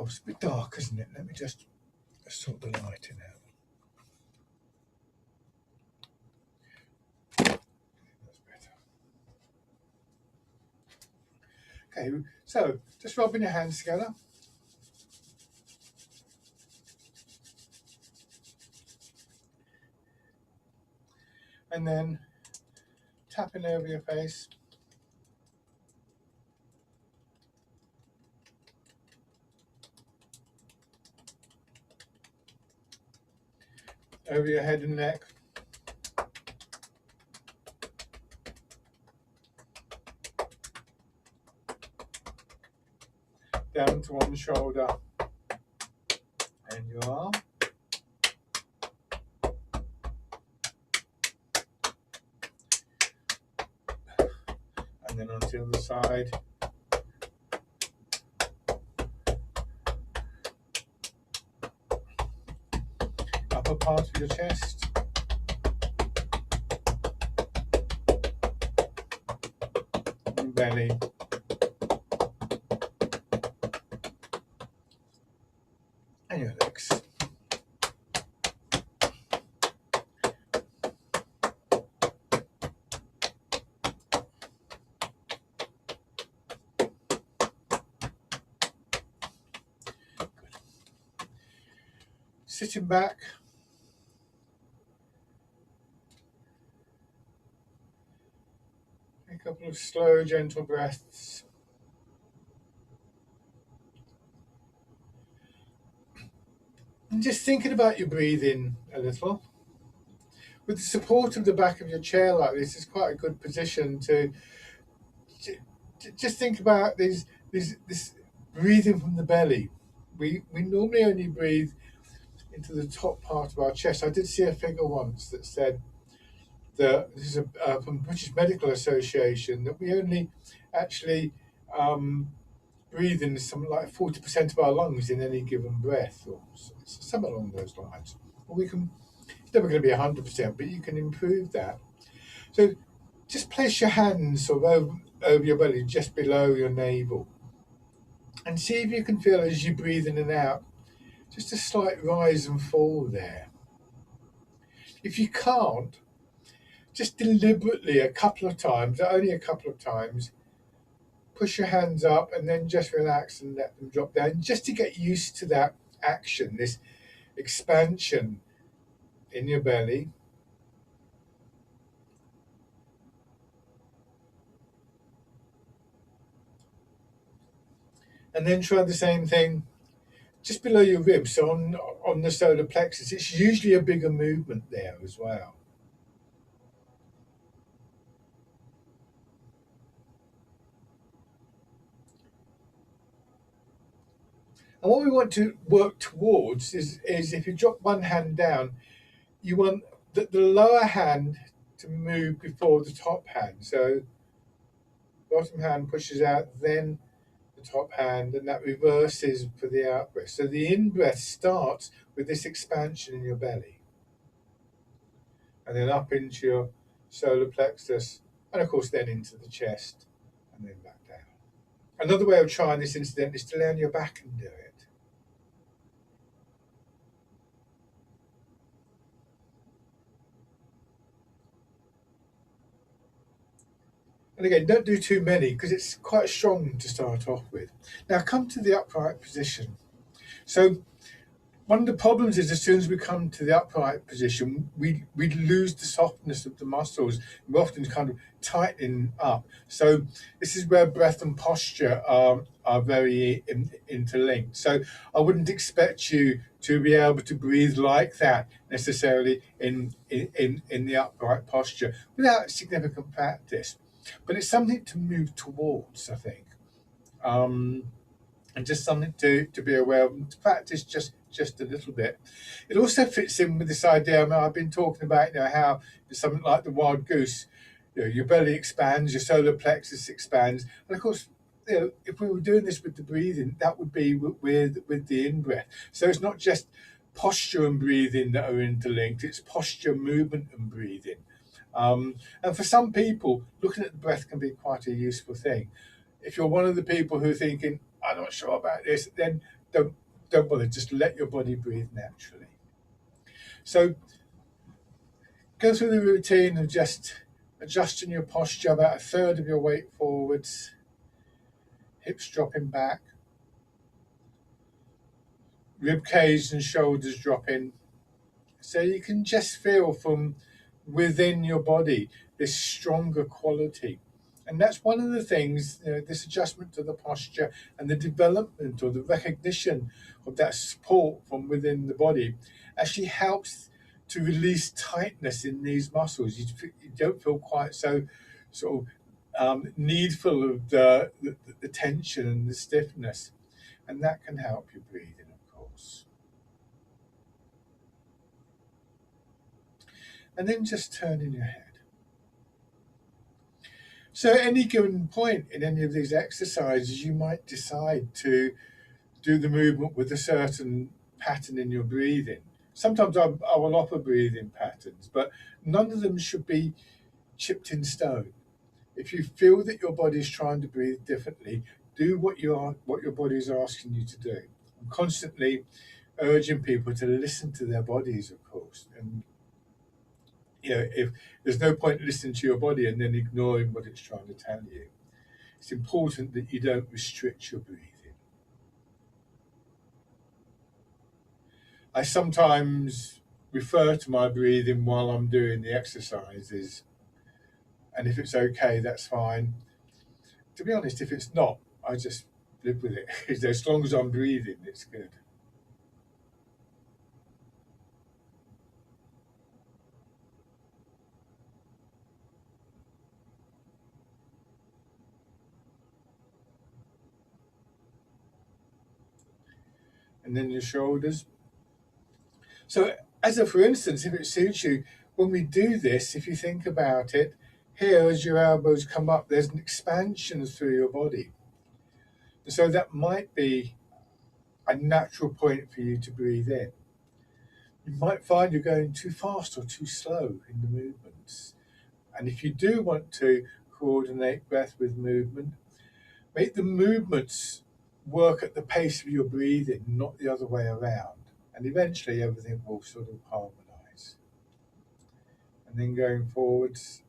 Oh, it's a bit dark, isn't it? Let me just sort the lighting out. That's better. Okay, so just rubbing your hands together. And then tapping over your face. Over your head and neck. Down to one shoulder and your arm. And then onto the other side. Upper part of your chest. And belly. And your legs. Sitting back. A couple of slow, gentle breaths. And just thinking about your breathing a little. With the support of the back of your chair like this, it's quite a good position to just think about this breathing from the belly. We normally only breathe into the top part of our chest. I did see a figure once that said that this is from British Medical Association, that we only actually breathe in something like 40% of our lungs in any given breath, or something along those lines. Well, it's never going to be 100%, but you can improve that. So just place your hands sort of over your belly, just below your navel, and see if you can feel, as you breathe in and out, just a slight rise and fall there. If you can't, just deliberately a couple of times, only a couple of times, push your hands up and then just relax and let them drop down, just to get used to that action, this expansion in your belly. And then try the same thing just below your ribs, so on the solar plexus. It's usually a bigger movement there as well. And what we want to work towards is if you drop one hand down, you want the lower hand to move before the top hand. So bottom hand pushes out, then the top hand, and that reverses for the out breath. So the in breath starts with this expansion in your belly, and then up into your solar plexus, and of course then into the chest, and then back down. Another way of trying this incident is to lay on your back and do it. And again, don't do too many because it's quite strong to start off with. Now come to the upright position. So one of the problems is, as soon as we come to the upright position, we lose the softness of the muscles. We often kind of tighten up. So this is where breath and posture are very interlinked. So I wouldn't expect you to be able to breathe like that necessarily in the upright posture without significant practice. But it's something to move towards, I think. And just something to be aware of and to practice just a little bit. It also fits in with this idea. I mean, I've been talking about how something like the wild goose, your belly expands, your solar plexus expands, and of course, if we were doing this with the breathing, that would be with the in breath. So it's not just posture and breathing that are interlinked; it's posture, movement, and breathing. And for some people, looking at the breath can be quite a useful thing. If you're one of the people who are thinking, I'm not sure about this, then don't bother. Just let your body breathe naturally. So go through the routine of just adjusting your posture about a third of your weight forwards, hips dropping back, rib cage and shoulders dropping. So you can just feel from within your body this stronger quality. And that's one of the things, this adjustment to the posture and the development or the recognition of that support from within the body actually helps to release tightness in these muscles. You don't feel quite so sort of needful of the tension and the stiffness. And that can help you breathing, of course. And then just turning your head. So at any given point in any of these exercises, you might decide to do the movement with a certain pattern in your breathing. Sometimes I will offer breathing patterns, but none of them should be chipped in stone. If you feel that your body is trying to breathe differently, do what your body is asking you to do. I'm constantly urging people to listen to their bodies, of course, and if there's no point listening to your body and then ignoring what it's trying to tell you. It's important that you don't restrict your breathing. I sometimes refer to my breathing while I'm doing the exercises, and if it's okay, that's fine. To be honest, if it's not, I just live with it. As long as I'm breathing, it's good. And then your shoulders. So, for instance, if it suits you, when we do this, if you think about it, here as your elbows come up, there's an expansion through your body. So that might be a natural point for you to breathe in. You might find you're going too fast or too slow in the movements. And if you do want to coordinate breath with movement, make the movements work at the pace of your breathing, not the other way around. And eventually everything will sort of harmonize. And then going forwards.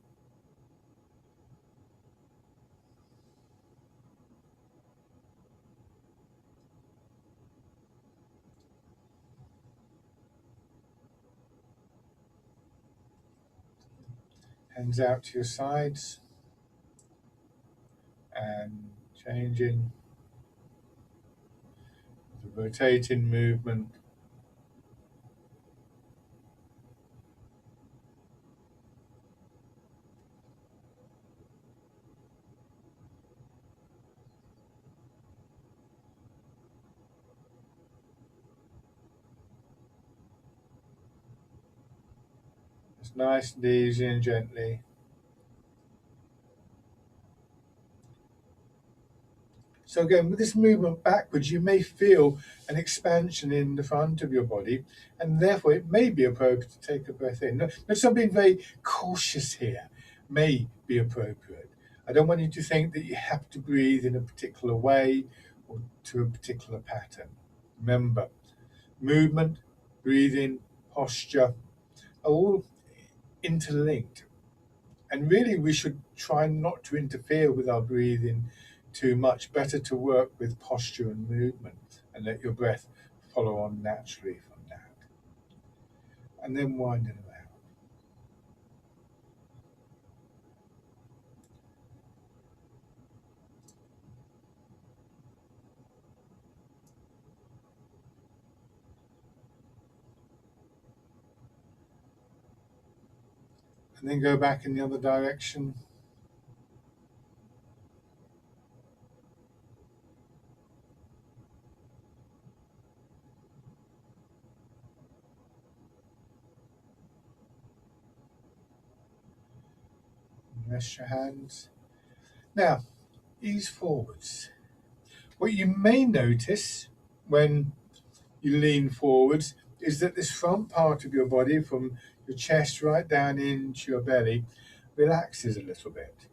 Hands out to your sides. And changing. The rotating movement. It's nice and easy and gently. So again, with this movement backwards, you may feel an expansion in the front of your body, and therefore it may be appropriate to take a breath in. Notice I'm being very cautious here. May be appropriate. I don't want you to think that you have to breathe in a particular way or to a particular pattern. Remember, movement, breathing, posture are all interlinked. And really, we should try not to interfere with our breathing too much. Better to work with posture and movement and let your breath follow on naturally from that. And then wind it around. And then go back in the other direction. Rest your hands. Now, ease forwards. What you may notice when you lean forwards is that this front part of your body, from your chest right down into your belly, relaxes a little bit.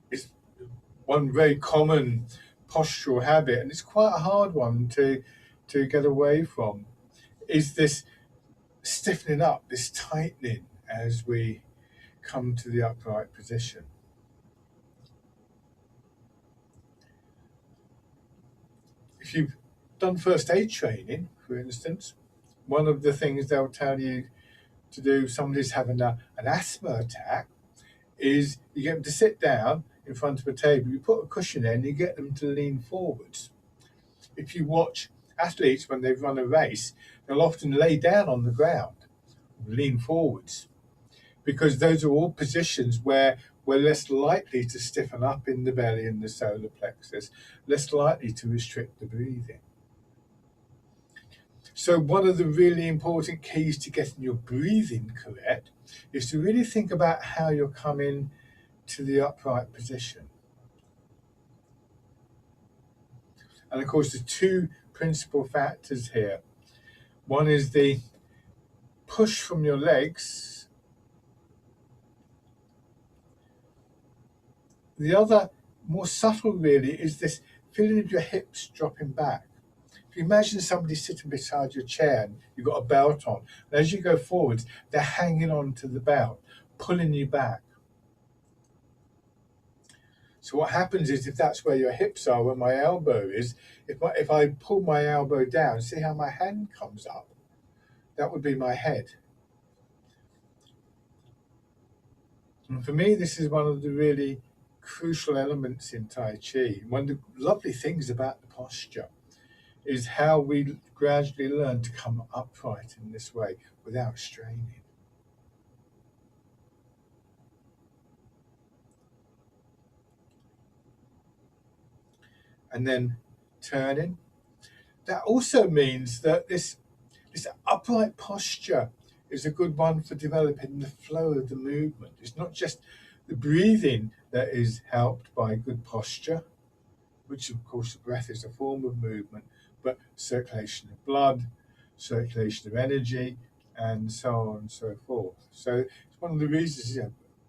It's one very common postural habit, and it's quite a hard one to get away from, is this stiffening up, this tightening as we come to the upright position. If you've done first aid training, for instance, one of the things they'll tell you to do if somebody's having an asthma attack is you get them to sit down in front of a table, you put a cushion in, and you get them to lean forwards. If you watch athletes when they've run a race, they'll often lay down on the ground, lean forwards, because those are all positions where we're less likely to stiffen up in the belly and the solar plexus, less likely to restrict the breathing. So one of the really important keys to getting your breathing correct is to really think about how you're coming to the upright position. And of course, the two principal factors here. One is the push from your legs. The other, more subtle really, is this feeling of your hips dropping back. If you imagine somebody sitting beside your chair and you've got a belt on, and as you go forwards, they're hanging on to the belt, pulling you back. So what happens is, if that's where your hips are, where my elbow is, if I pull my elbow down, see how my hand comes up? That would be my head. And for me, this is one of the really crucial elements in Tai Chi. One of the lovely things about the posture is how we gradually learn to come upright in this way without straining. And then turning. That also means that this upright posture is a good one for developing the flow of the movement. It's not just the breathing that is helped by good posture, which of course the breath is a form of movement, but circulation of blood, circulation of energy, and so on and so forth. So it's one of the reasons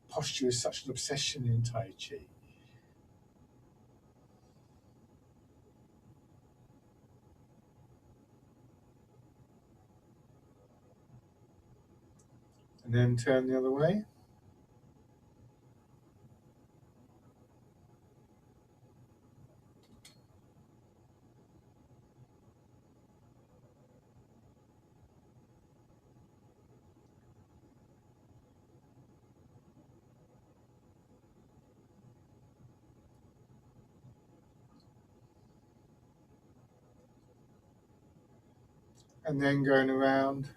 posture is such an obsession in Tai Chi. And then turn the other way. And then going around.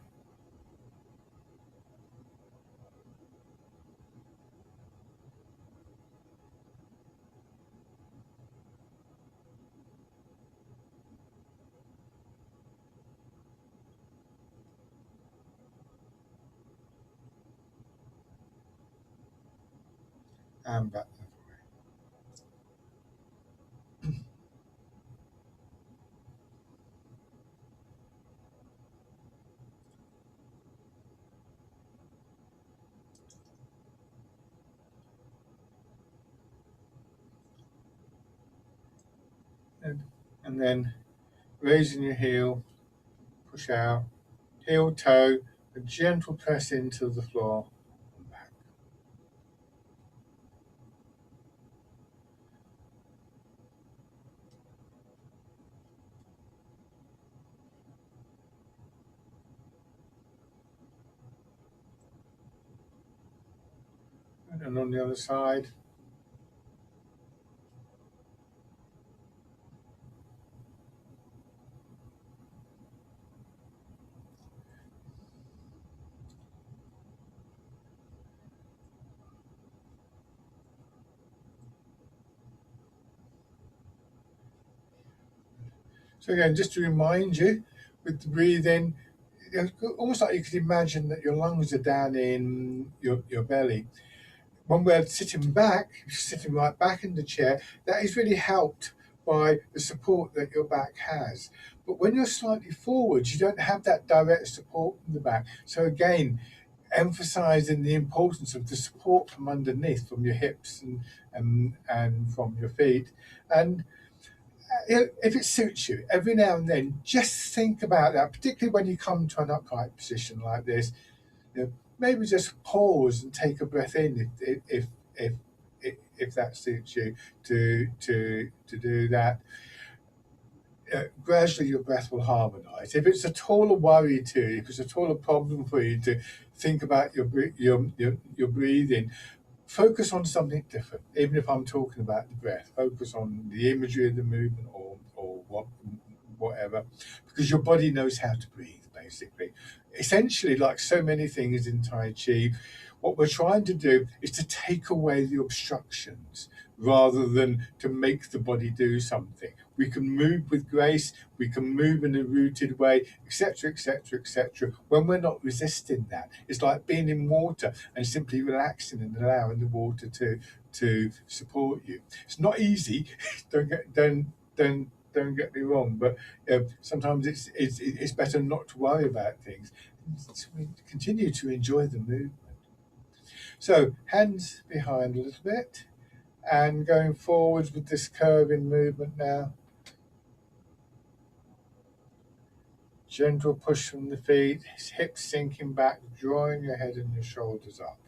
And back the other way. And then raising your heel, push out, heel, toe, a gentle press into the floor and back. And on the other side. So again, just to remind you, with the breathing, almost like you could imagine that your lungs are down in your belly. When we're sitting back, sitting right back in the chair, that is really helped by the support that your back has. But when you're slightly forwards, you don't have that direct support from the back. So again, emphasizing the importance of the support from underneath, from your hips and from your feet. And if it suits you, every now and then, just think about that, particularly when you come to an upright position like this. Maybe just pause and take a breath in if that suits you to do that. Gradually your breath will harmonize. If it's at all a worry to you, if it's at all a problem for you to think about your breathing, focus on something different. Even if I'm talking about the breath, focus on the imagery of the movement or whatever, because your body knows how to breathe, basically. Essentially, like so many things in Tai Chi, what we're trying to do is to take away the obstructions rather than to make the body do something. We can move with grace, we can move in a rooted way, etc., etc., etc. When we're not resisting that, it's like being in water and simply relaxing and allowing the water to support you. It's not easy. Don't get me wrong, but sometimes it's better not to worry about things. Continue to enjoy the movement. So hands behind a little bit, and going forwards with this curving movement now. Gentle push from the feet, hips sinking back, drawing your head and your shoulders up.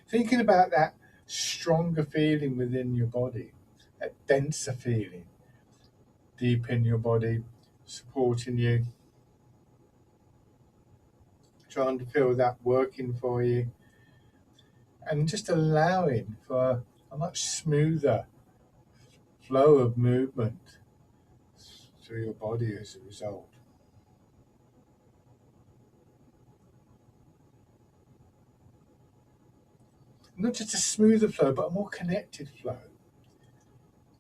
Thinking about that stronger feeling within your body, that denser feeling deep in your body, supporting you. Trying to feel that working for you, and just allowing for a much smoother flow of movement through your body as a result. Not just a smoother flow, but a more connected flow.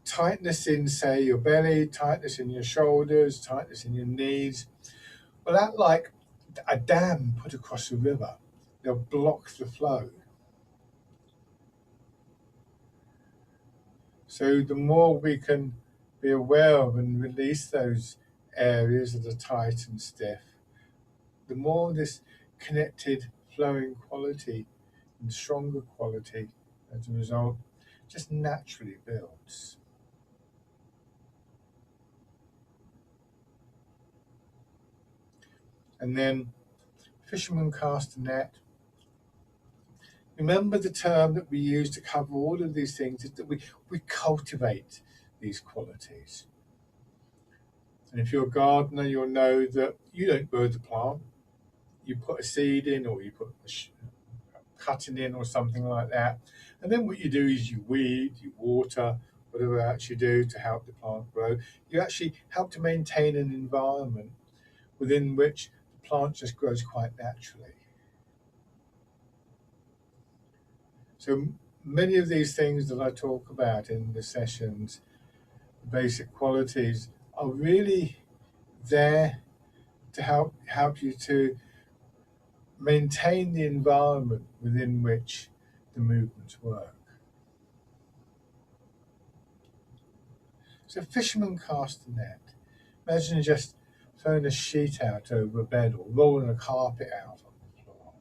Tightness in, say, your belly, tightness in your shoulders, tightness in your knees. Well, that like a dam put across a river. They'll block the flow. So the more we can be aware of and release those areas that are tight and stiff, the more this connected, flowing quality and stronger quality as a result just naturally builds. And then fisherman cast a net. Remember, the term that we use to cover all of these things is that we cultivate these qualities. And if you're a gardener, you'll know that you don't grow the plant. You put a seed in, or you put a cutting in or something like that. And then what you do is you weed, you water, whatever else you do to help the plant grow. You actually help to maintain an environment within which the plant just grows quite naturally. So many of these things that I talk about in the sessions, the basic qualities, are really there to help you to maintain the environment within which the movements work. So fishermen cast a net. Imagine just throwing a sheet out over a bed or rolling a carpet out on the floor.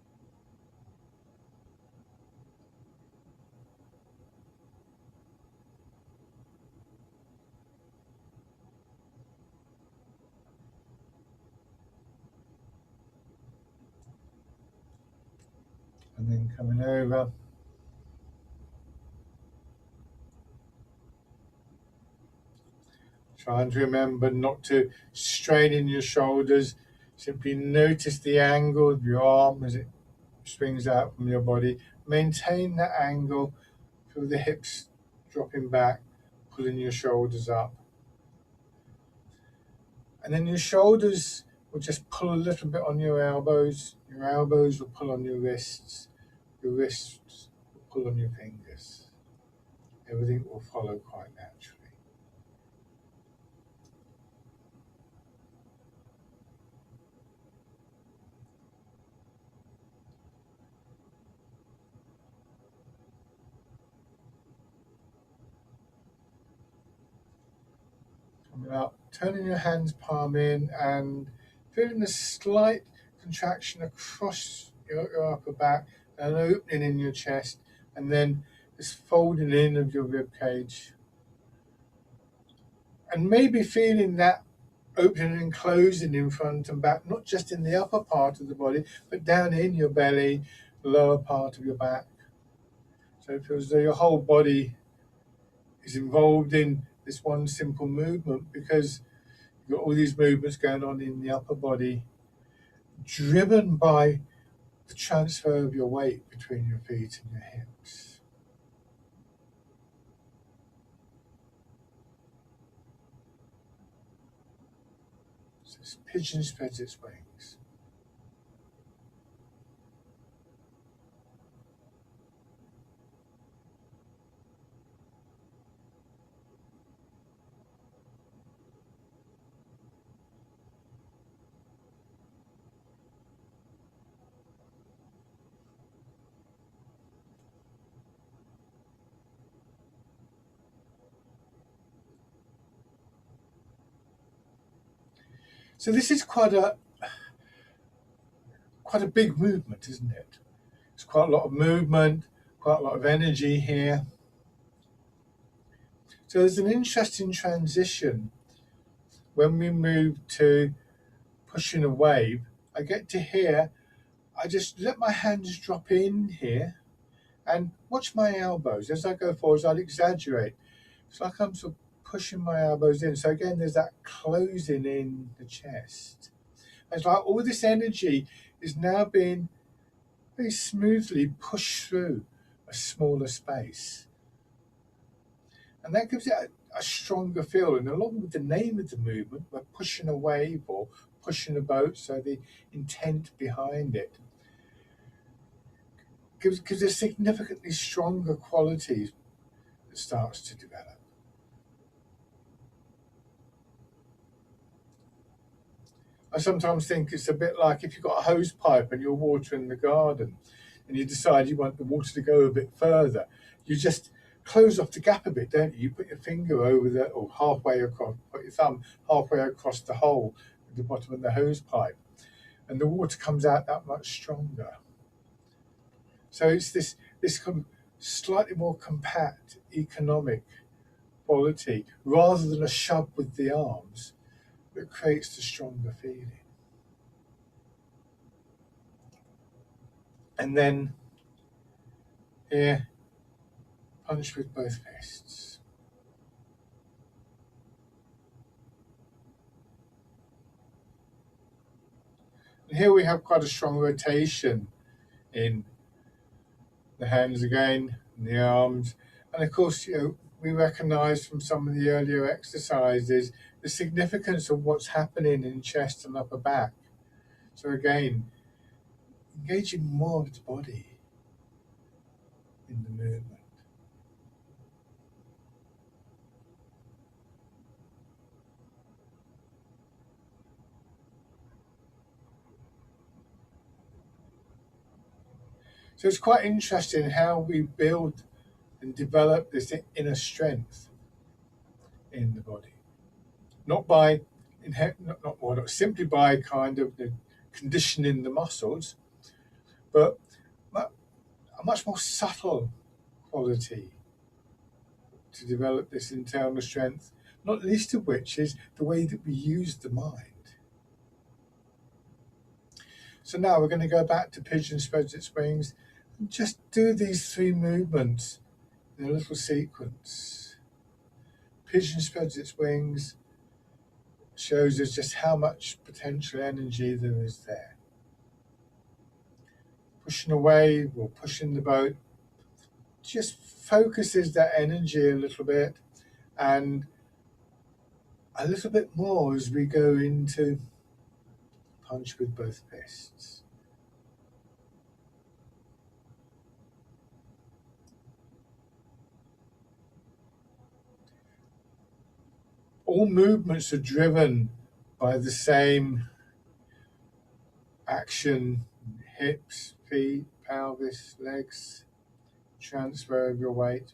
And then coming over. Trying to remember not to strain in your shoulders. Simply notice the angle of your arm as it swings out from your body. Maintain that angle. Feel the hips dropping back, pulling your shoulders up. And then your shoulders will just pull a little bit on your elbows. Your elbows will pull on your wrists. Your wrists will pull on your fingers. Everything will follow quite naturally. Coming up, turning your hands palm in and feeling a slight contraction across your upper back, and an opening in your chest, and then this folding in of your rib cage. And maybe feeling that opening and closing in front and back, not just in the upper part of the body, but down in your belly, lower part of your back. So it feels as though your whole body is involved in this one simple movement, because you've got all these movements going on in the upper body, driven by the transfer of your weight between your feet and your hips. So this pigeon spreads its wings. So this is quite a big movement, isn't it? It's quite a lot of movement, quite a lot of energy here. So there's an interesting transition when we move to pushing a wave. I get to here, I just let my hands drop in here and watch my elbows. As I go forwards, I'll exaggerate. It's like I'm sort of pushing my elbows in. So again, there's that closing in the chest. And it's like all this energy is now being very smoothly pushed through a smaller space. And that gives it a stronger feel. And along with the name of the movement, we're pushing a wave or pushing a boat, so the intent behind it gives a significantly stronger quality that starts to develop. I sometimes think it's a bit like if you've got a hose pipe and you're watering the garden and you decide you want the water to go a bit further, you just close off the gap a bit, don't you? You put your finger over the, or halfway across, put your thumb halfway across the hole at the bottom of the hose pipe, and the water comes out that much stronger. So it's this kind of slightly more compact, economic quality, rather than a shove with the arms, that creates the stronger feeling. And then here, punch with both fists. And here we have quite a strong rotation in the hands again, and the arms. And of course, we recognize from some of the earlier exercises the significance of what's happening in chest and upper back. So again, engaging more of the body in the movement. So it's quite interesting how we build and develop this inner strength in the body. Not by not simply by kind of the conditioning the muscles, but a much more subtle quality to develop this internal strength, not least of which is the way that we use the mind. So now we're going to go back to pigeon spreads its wings and just do these three movements in a little sequence. Pigeon spreads its wings, shows us just how much potential energy there is there. Pushing away or pushing the boat just focuses that energy a little bit, and a little bit more as we go into punch with both fists. All movements are driven by the same action: hips, feet, pelvis, legs, transfer of your weight.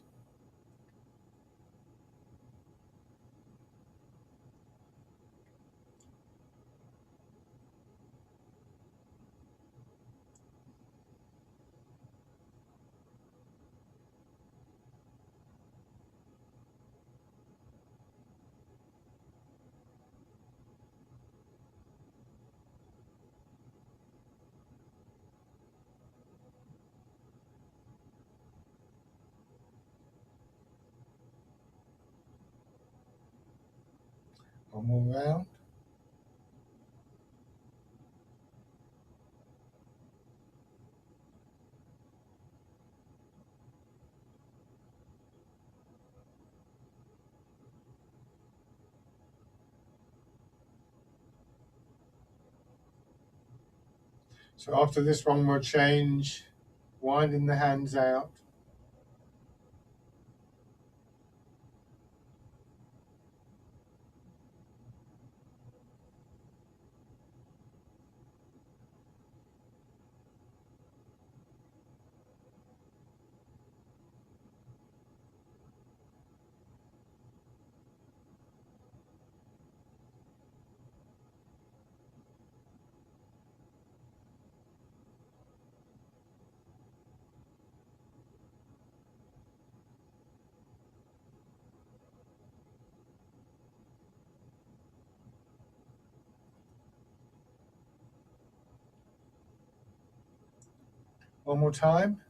One more round. So after this one, we'll change, winding the hands out. One more time.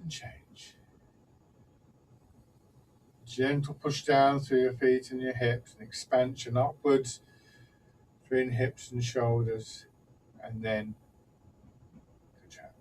And change. Gentle push down through your feet and your hips, and expansion upwards between hips and shoulders, and then contract.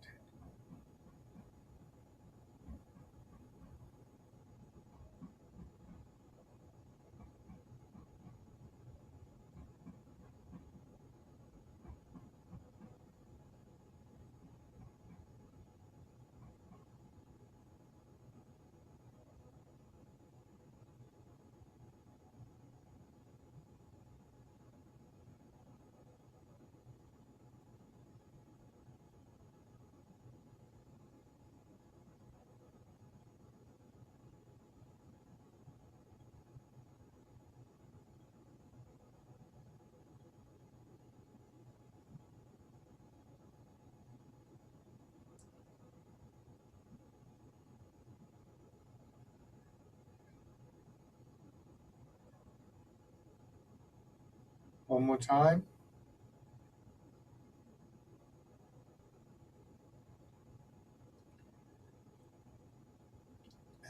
One more time.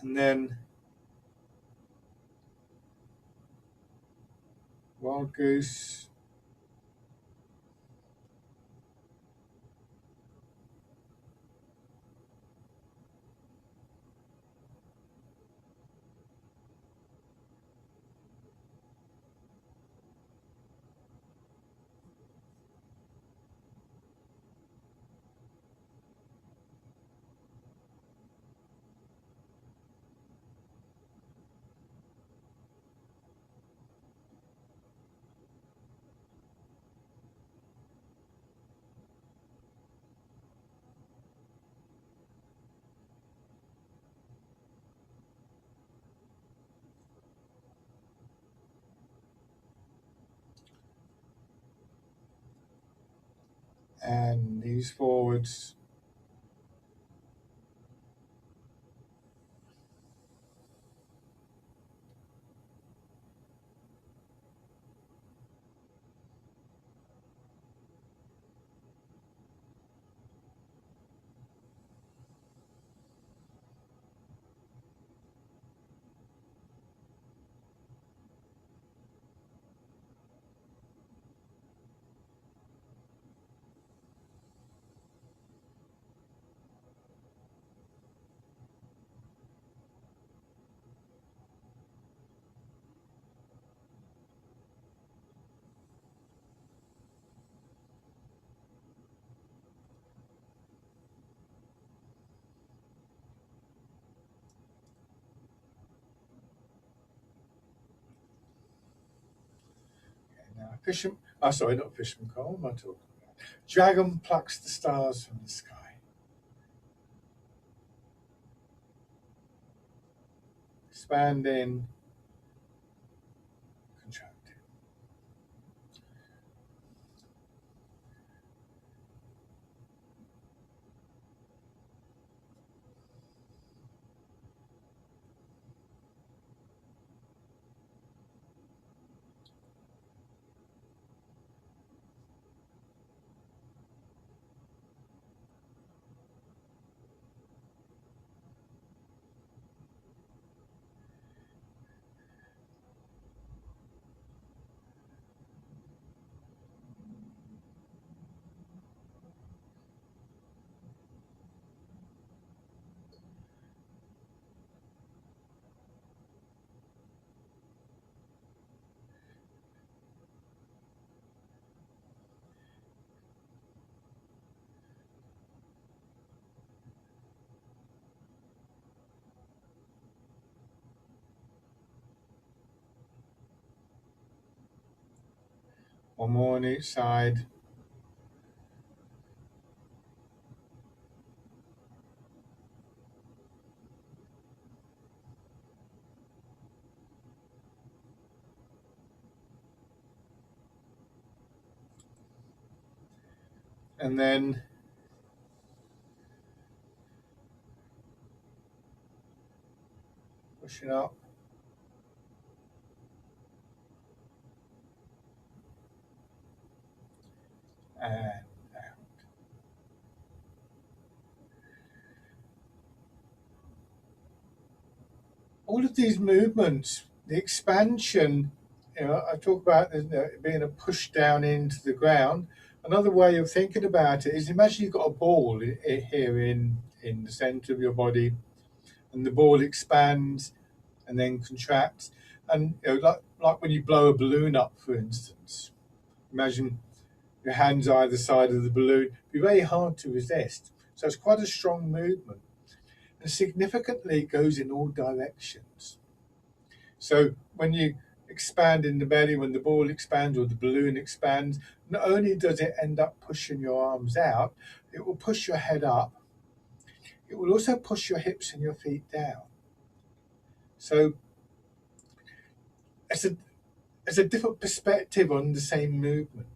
And then wild goose. And knees forwards. Okay, now fisherman. Oh, sorry, not fisherman Cole. What am I talking about? Dragon plucks the stars from the sky. Expanding, contracting. One more on each side. And then pushing up. And out. All of these movements, the expansion, I talk about it being a push down into the ground. Another way of thinking about it is imagine you've got a ball here in the center of your body, and the ball expands and then contracts. And like when you blow a balloon up, for instance, imagine your hands either side of the balloon. It'd be very hard to resist. So it's quite a strong movement. And significantly, it goes in all directions. So when you expand in the belly, when the ball expands or the balloon expands, not only does it end up pushing your arms out, it will push your head up. It will also push your hips and your feet down. So it's a different perspective on the same movement.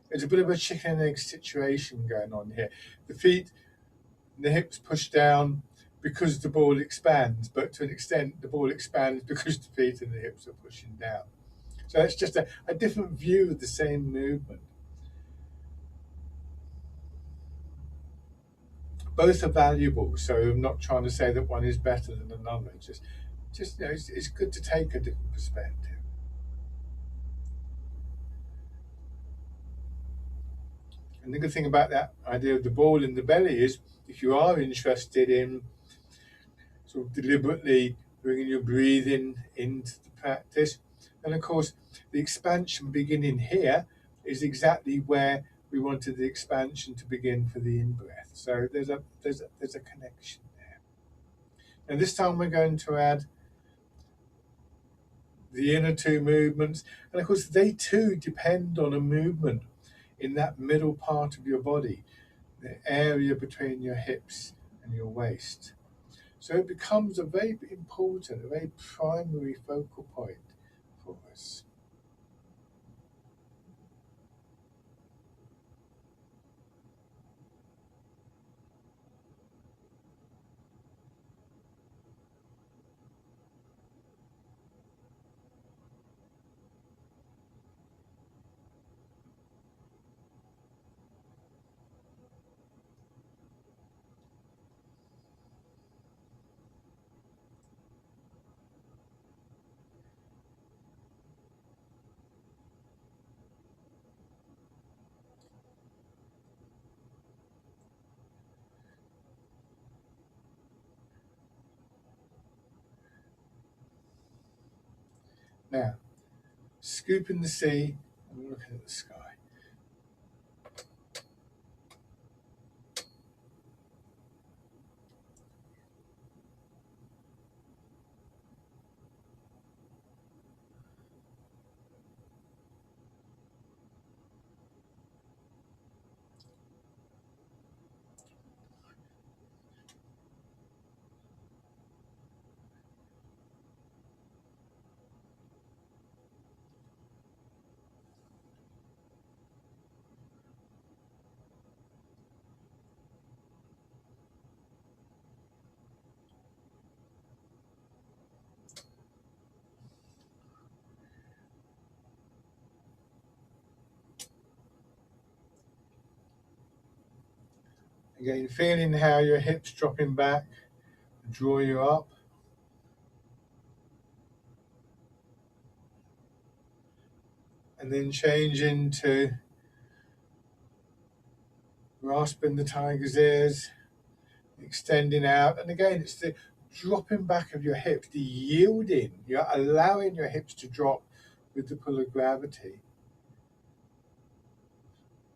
There's a bit of a chicken and egg situation going on here. The feet and the hips push down because the ball expands, but to an extent, the ball expands because the feet and the hips are pushing down. So it's just a different view of the same movement. Both are valuable, so I'm not trying to say that one is better than another. Just it's good to take a different perspective. And the good thing about that idea of the ball in the belly is if you are interested in sort of deliberately bringing your breathing into the practice, and of course the expansion beginning here is exactly where we wanted the expansion to begin for the in-breath. So there's a connection there. And this time we're going to add the inner two movements, and of course they too depend on a movement in that middle part of your body, the area between your hips and your waist. So it becomes a very important, a very primary focal point for us. Now, scooping the sea and looking at the sky. Again, feeling how your hips dropping back, draw you up. And then change into grasping the tiger's ears, extending out. And again, it's the dropping back of your hips, the yielding. You're allowing your hips to drop with the pull of gravity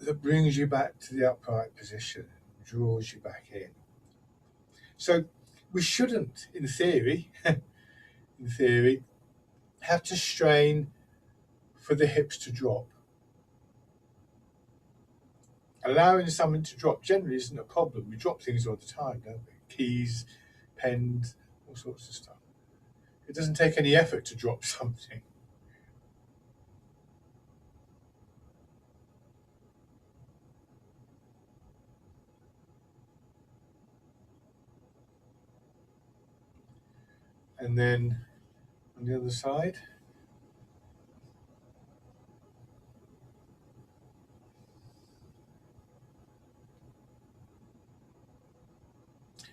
that brings you back to the upright position, draws you back in. So we shouldn't, in theory, have to strain for the hips to drop. allowing something to drop generally isn't a problem. We drop things all the time, don't we? Keys, pens, all sorts of stuff. It doesn't take any effort to drop something. And then on the other side,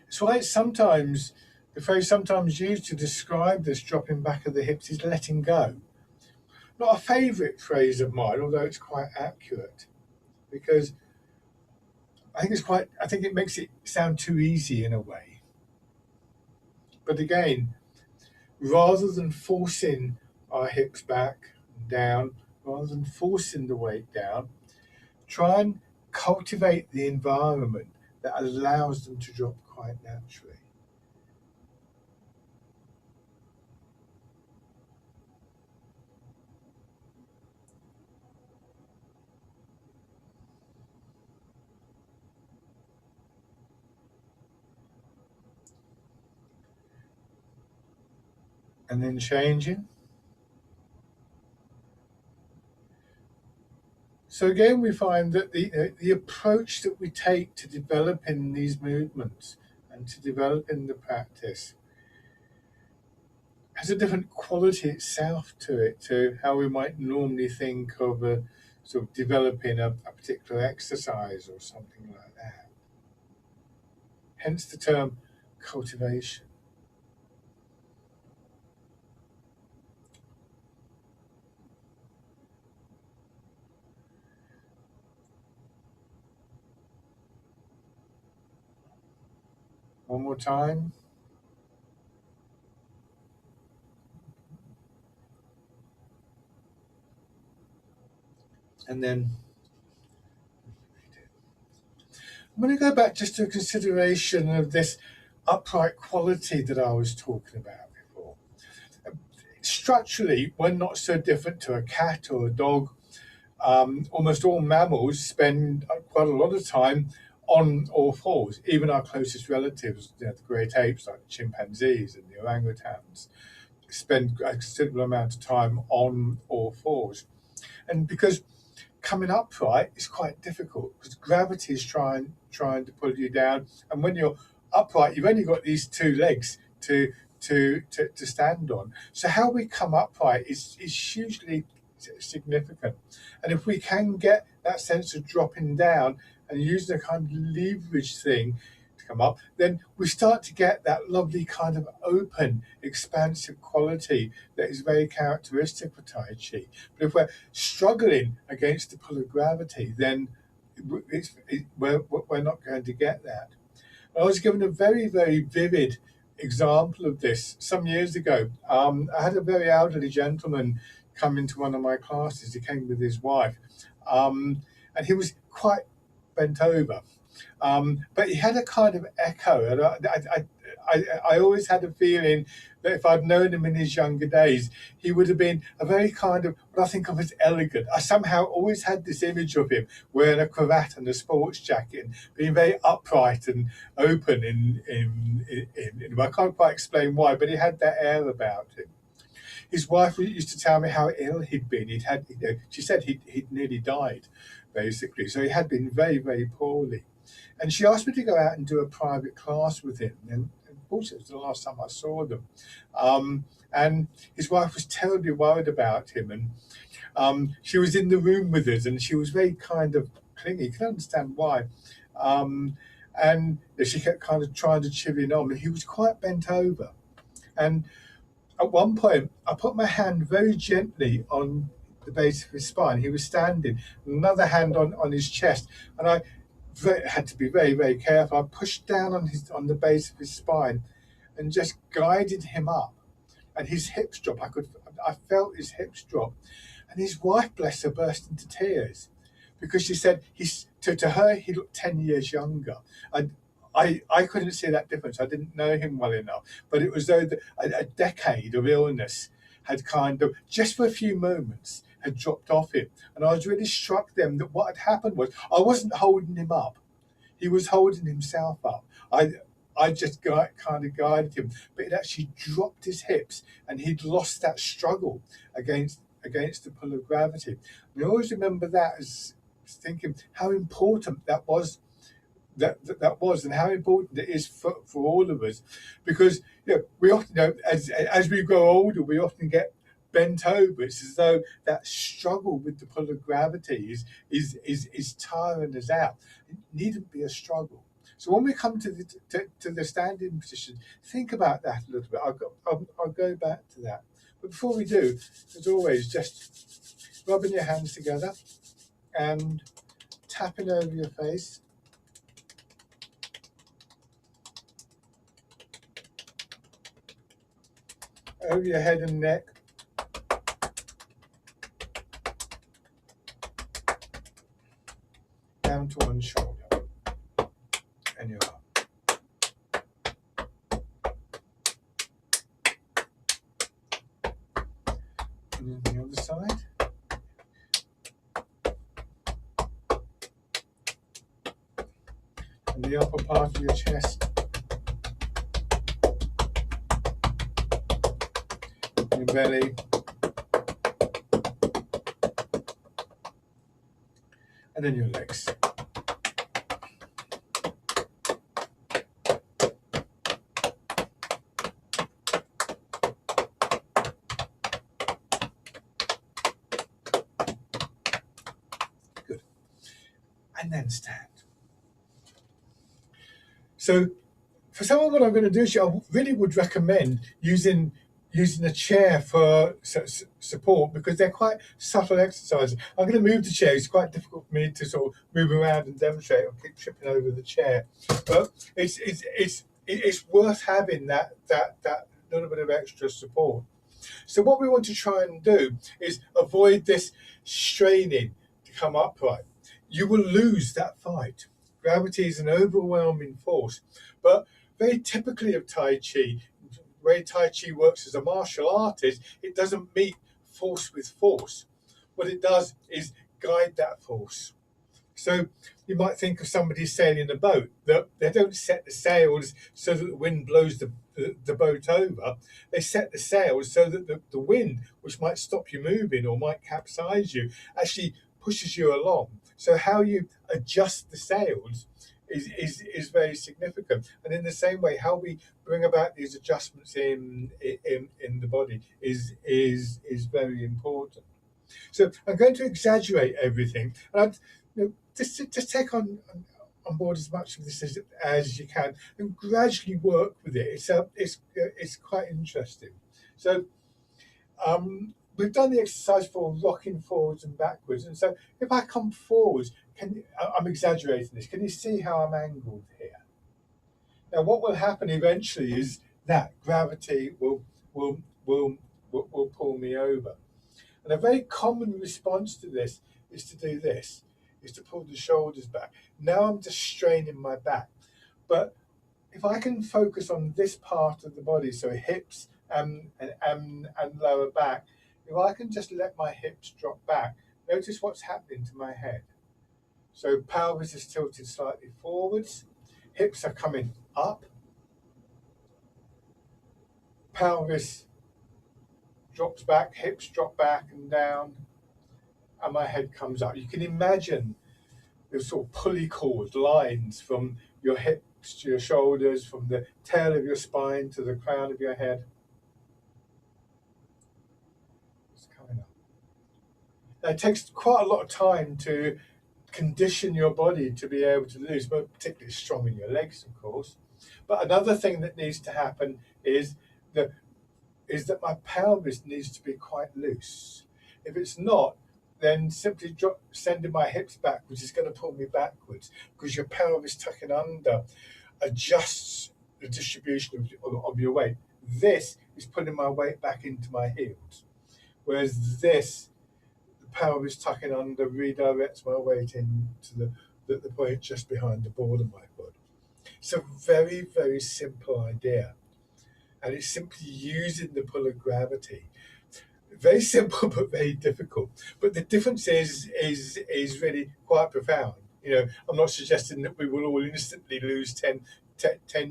it's why it's sometimes the phrase sometimes used to describe this dropping back of the hips is letting go. Not a favourite phrase of mine, although it's quite accurate, because I think it makes it sound too easy in a way. But again, rather than forcing our hips back and down, rather than forcing the weight down, try and cultivate the environment that allows them to drop quite naturally. And then changing. So again, we find that the approach that we take to developing these movements and to developing the practice has a different quality itself to it, to how we might normally think of a sort of developing a particular exercise or something like that. Hence the term cultivation. One more time. And then I'm going to go back just to a consideration of this upright quality that I was talking about before. Structurally, we're not so different to a cat or a dog. Almost all mammals spend quite a lot of time on all fours. Even our closest relatives, the great apes like the chimpanzees and the orangutans, spend a considerable amount of time on all fours. And because coming upright is quite difficult, because gravity is trying to pull you down, and when you're upright, you've only got these two legs to stand on. So how we come upright is hugely significant. And if we can get that sense of dropping down and using a kind of leverage thing to come up, then we start to get that lovely kind of open, expansive quality that is very characteristic for Tai Chi. But if we're struggling against the pull of gravity, then we're not going to get that. I was given a very, very vivid example of this some years ago. I had a very elderly gentleman come into one of my classes. He came with his wife, and he was quite bent over. But he had a kind of echo, and I always had a feeling that if I'd known him in his younger days, he would have been a very kind of what I think of as elegant. I somehow always had this image of him wearing a cravat and a sports jacket, being very upright and open. I can't quite explain why, but he had that air about him. His wife used to tell me how ill he'd been. She said he'd nearly died, basically. So he had been very, very poorly. And she asked me to go out and do a private class with him. And of course, it was the last time I saw them. And his wife was terribly worried about him. And she was in the room with us, and she was very kind of clingy. You can understand why. And she kept kind of trying to chill him on. And he was quite bent over. And at one point, I put my hand very gently on the base of his spine. He was standing, another hand on his chest, and I had to be very, very careful. I pushed down on the base of his spine, and just guided him up. And his hips dropped. I felt his hips drop, and his wife, bless her, burst into tears, because she said to her he looked 10 years younger. I couldn't see that difference. I didn't know him well enough, but it was though a decade of illness had kind of, just for a few moments, had dropped off him. And I was really struck then that what had happened was I wasn't holding him up. He was holding himself up. I just kind of guided him, but it actually dropped his hips, and he'd lost that struggle against the pull of gravity. And I always remember that as thinking how important that was. That was, and how important it is for all of us, because we often, as we grow older, we often get bent over. It's as though that struggle with the pull of gravity is tiring us out. It needn't be a struggle. So when we come to the standing position, think about that a little bit. I'll go back to that. But before we do, as always, just rubbing your hands together and tapping over your face. Over your head and neck. Down to one shoulder. And you're up. And then the other side. And the upper part of your chest. Your belly. And then your legs. Good. And then stand. So for some of what I'm going to do, I really would recommend using a chair for support, because they're quite subtle exercises. I'm going to move the chair. It's quite difficult for me to sort of move around and demonstrate. I'll keep tripping over the chair, but it's worth having that little bit of extra support. So what we want to try and do is avoid this straining to come upright. You will lose that fight. Gravity is an overwhelming force, but very typically of Tai Chi, the way Tai Chi works as a martial artist, it doesn't meet force with force. What it does is guide that force. So you might think of somebody sailing a boat, that they don't set the sails so that the wind blows the boat over. They set the sails so that the wind, which might stop you moving or might capsize you, actually pushes you along. So how you adjust the sails is very significant. And in the same way, how we bring about these adjustments in the body is very important. So I'm going to exaggerate everything, and just take on board as much of this as you can, and gradually work with it. It's quite interesting. So we've done the exercise for rocking forwards and backwards, and so if I come forwards, I'm exaggerating this. Can you see how I'm angled here? Now, what will happen eventually is that gravity will pull me over. And a very common response to this is to do this, is to pull the shoulders back. Now I'm just straining my back. But if I can focus on this part of the body, so hips and lower back, if I can just let my hips drop back, notice what's happening to my head. So pelvis is tilted slightly forwards, hips are coming up, pelvis drops back, hips drop back and down, and my head comes up. You can imagine the sort of pulley cord lines from your hips to your shoulders, from the tail of your spine to the crown of your head. It's coming up. Now, it takes quite a lot of time to condition your body to be able to lose, but particularly strong in your legs, of course. But another thing that needs to happen is that my pelvis needs to be quite loose. If it's not, then simply sending my hips backwards is going to pull me backwards, because your pelvis tucking under adjusts the distribution of your weight. This is putting my weight back into my heels, whereas this, the pelvis tucking under, redirects my weight into the point just behind the ball of my foot. It's a very, very simple idea, and it's simply using the pull of gravity. very simple but very difficult. But the difference is really quite profound. I'm not suggesting that we will all instantly lose 10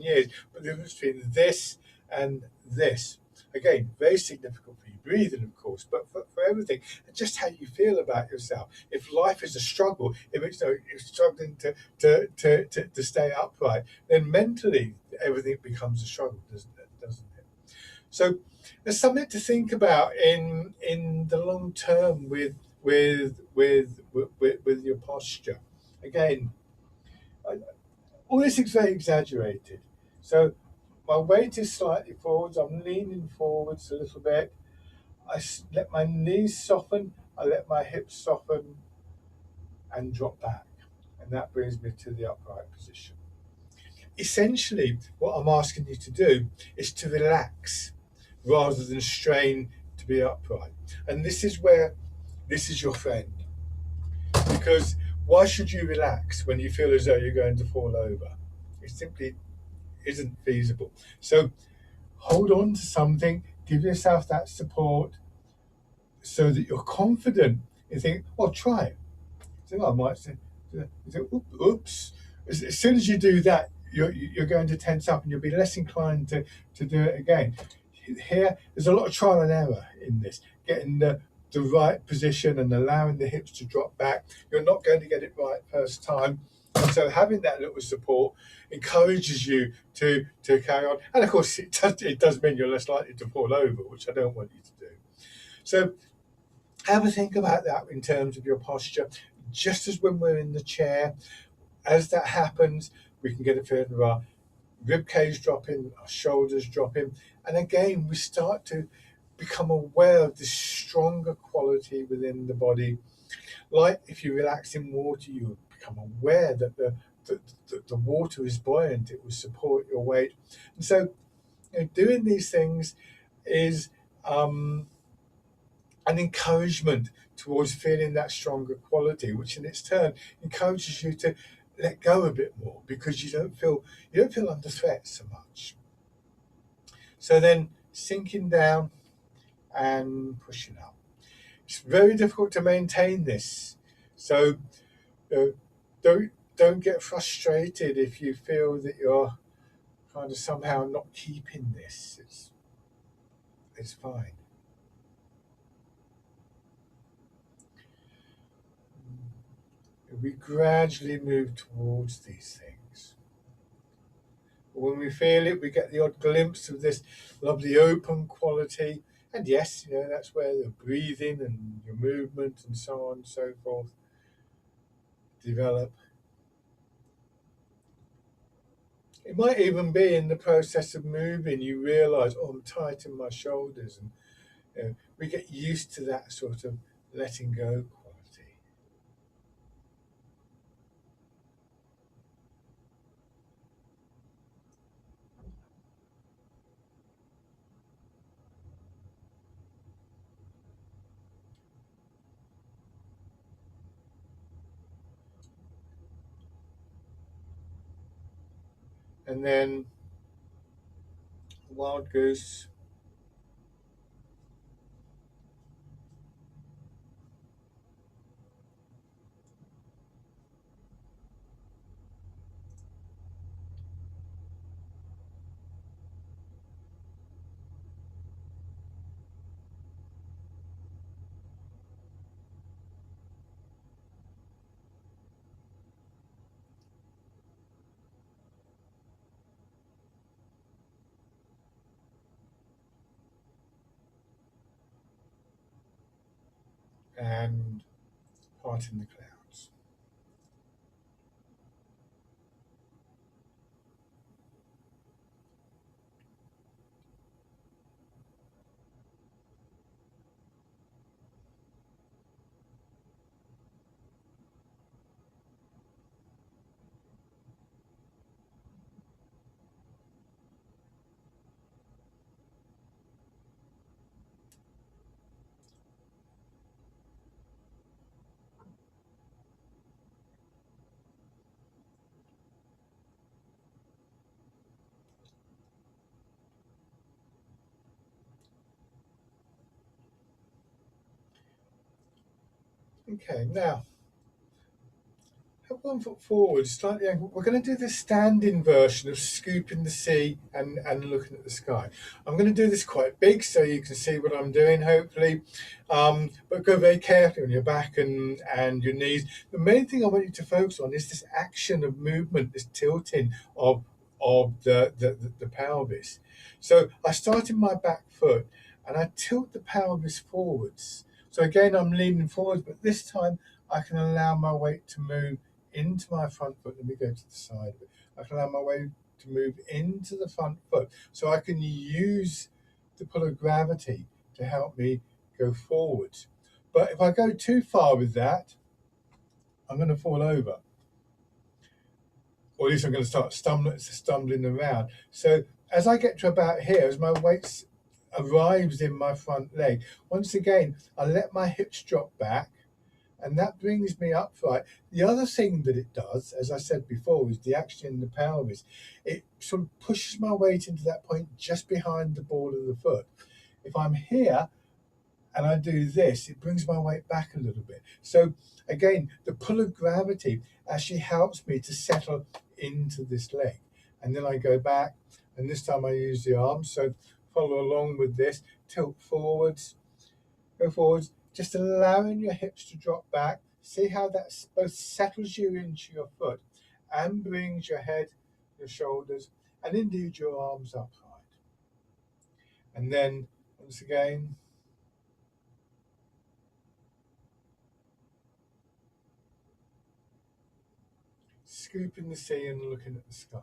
years, but the difference between this and this, again, very significant for your breathing, of course, but for everything, and just how you feel about yourself. If life is a struggle, if it's you're struggling to stay upright, then mentally everything becomes a struggle, doesn't it? So there's something to think about in the long term with your posture. Again, all this is very exaggerated. So my weight is slightly forwards. I'm leaning forwards a little bit. Let my knees soften. I let my hips soften and drop back. And that brings me to the upright position. Essentially, what I'm asking you to do is to relax rather than strain to be upright. And this is where this is your friend. Because why should you relax when you feel as though you're going to fall over? It simply isn't feasible. So hold on to something, give yourself that support so that you're confident and think, well, try it. So I might say, oops. As soon as you do that, you're going to tense up and you'll be less inclined to do it again. Here, there's a lot of trial and error in this, getting the right position and allowing the hips to drop back. You're not going to get it right first time. And so having that little support encourages you to carry on. And of course, it does mean you're less likely to fall over, which I don't want you to do. So have a think about that in terms of your posture. Just as when we're in the chair, as that happens, we can get a feeling of our rib cage dropping, our shoulders dropping. And again, we start to become aware of this stronger quality within the body. Like if you relax in water, you become aware that the water is buoyant, it will support your weight. And so doing these things is an encouragement towards feeling that stronger quality, which in its turn encourages you to let go a bit more because you don't feel under threat so much. So then sinking down and pushing up. It's very difficult to maintain this. So don't get frustrated if you feel that you're kind of somehow not keeping this. It's fine. We gradually move towards these things. When we feel it, we get the odd glimpse of this lovely open quality. And yes, that's where the breathing and your movement and so on and so forth develop. It might even be in the process of moving, you realize, oh, I'm tight in my shoulders. And we get used to that sort of letting go quality. And then wild goose. And part in the clouds. Okay, now have 1 foot forward, slightly angled. We're going to do the standing version of scooping the sea and looking at the sky. I'm going to do this quite big so you can see what I'm doing, hopefully. But go very carefully on your back and your knees. The main thing I want you to focus on is this action of movement, this tilting of the pelvis. So I start in my back foot and I tilt the pelvis forwards. So again, I'm leaning forwards, but this time I can allow my weight to move into my front foot. Let me go to the side of it. I can allow my weight to move into the front foot. So I can use the pull of gravity to help me go forwards. But if I go too far with that, I'm going to fall over. Or at least I'm going to start stumbling around. So as I get to about here, as my weight arrives in my front leg, once again, I let my hips drop back, and that brings me upright. The other thing that it does, as I said before, is the action in the pelvis. It sort of pushes my weight into that point just behind the ball of the foot. If I'm here and I do this, it brings my weight back a little bit. So again, the pull of gravity actually helps me to settle into this leg. And then I go back, and this time I use the arms. So follow along with this, tilt forwards, go forwards, just allowing your hips to drop back. See how that both settles you into your foot and brings your head, your shoulders, and indeed your arms upright. And then once again, scooping the sea and looking at the sky.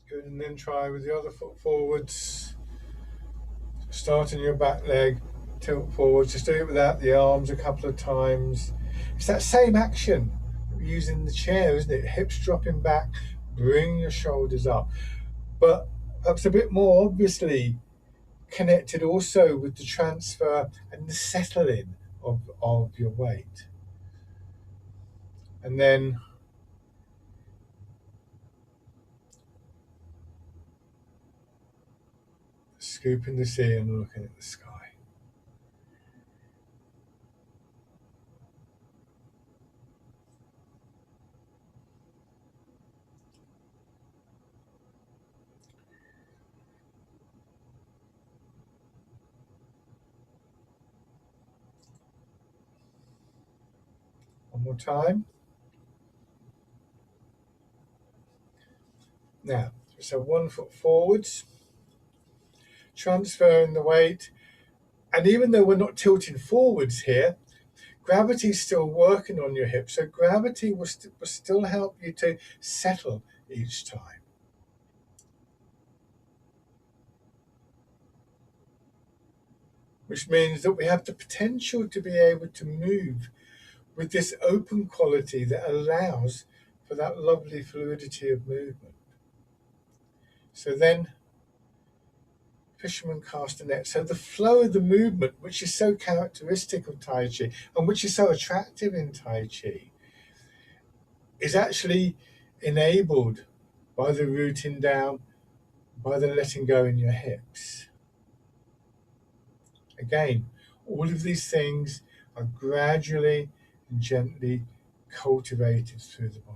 Good, and then try with the other foot forwards. Start in your back leg, tilt forwards. Just do it without the arms a couple of times. It's that same action using the chair, isn't it? Hips dropping back, bring your shoulders up. But perhaps a bit more obviously connected also with the transfer and the settling of your weight. And then scooping the sea and looking at the sky. One more time. Now, so 1 foot forwards, transferring the weight. And even though we're not tilting forwards here, gravity's still working on your hips. So gravity will still help you to settle each time. Which means that we have the potential to be able to move with this open quality that allows for that lovely fluidity of movement. So then, fisherman cast a net. So the flow of the movement, which is so characteristic of Tai Chi and which is so attractive in Tai Chi, is actually enabled by the rooting down, by the letting go in your hips. Again, all of these things are gradually and gently cultivated through the body.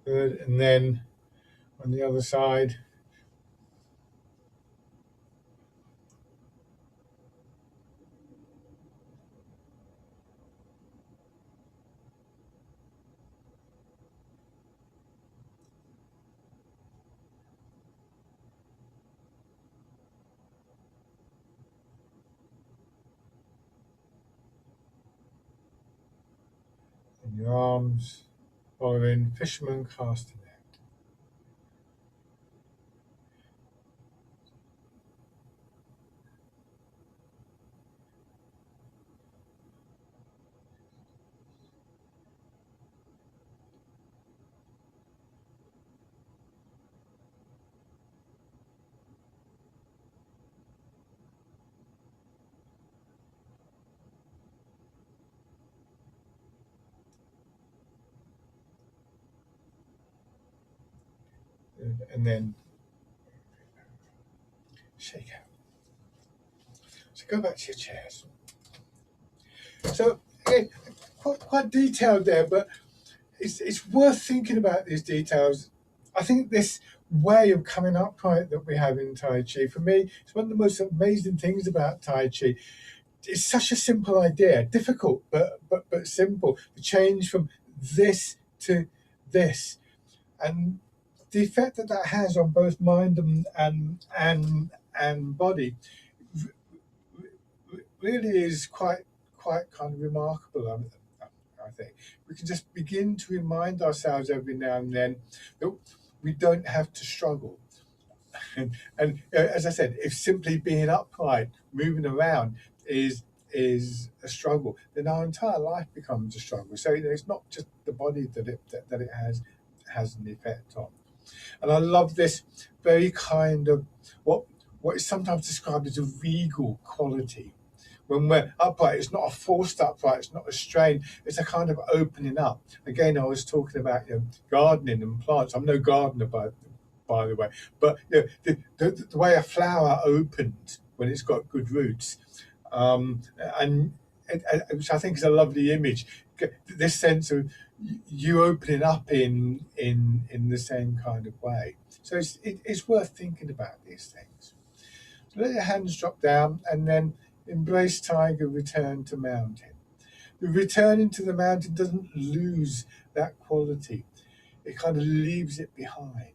Good. And then on the other side, your arms following, fisherman casting out. And then shake out. So go back to your chairs. So again, quite detailed there, but it's worth thinking about these details. I think this way of coming upright that we have in Tai Chi, for me, it's one of the most amazing things about Tai Chi. It's such a simple idea, difficult but simple. The change from this to this, and the effect that that has on both mind and body really is quite kind of remarkable. I think we can just begin to remind ourselves every now and then that we don't have to struggle. And as I said, if simply being upright, moving around is a struggle, then our entire life becomes a struggle. So it's not just the body that it has an effect on. And I love this very kind of what is sometimes described as a regal quality. When we're upright, it's not a forced upright, it's not a strain, it's a kind of opening up. Again, I was talking about gardening and plants. I'm no gardener, by the way, but the way a flower opens when it's got good roots, and which I think is a lovely image. This sense of you opening up in the same kind of way. So it's worth thinking about these things. So let your hands drop down, and then embrace tiger, return to mountain. The returning to the mountain doesn't lose that quality. It kind of leaves it behind.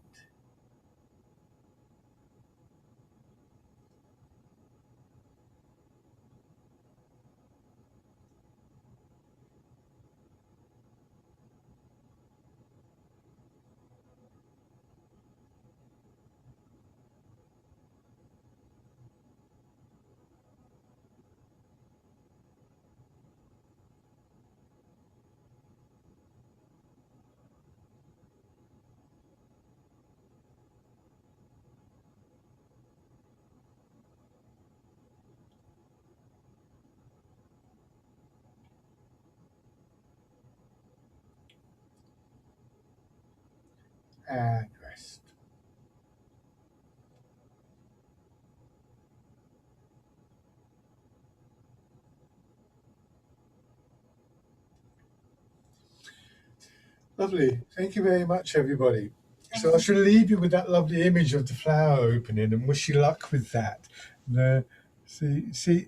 And rest. Lovely. Thank you very much, everybody. So I shall leave you with that lovely image of the flower opening and wish you luck with that. See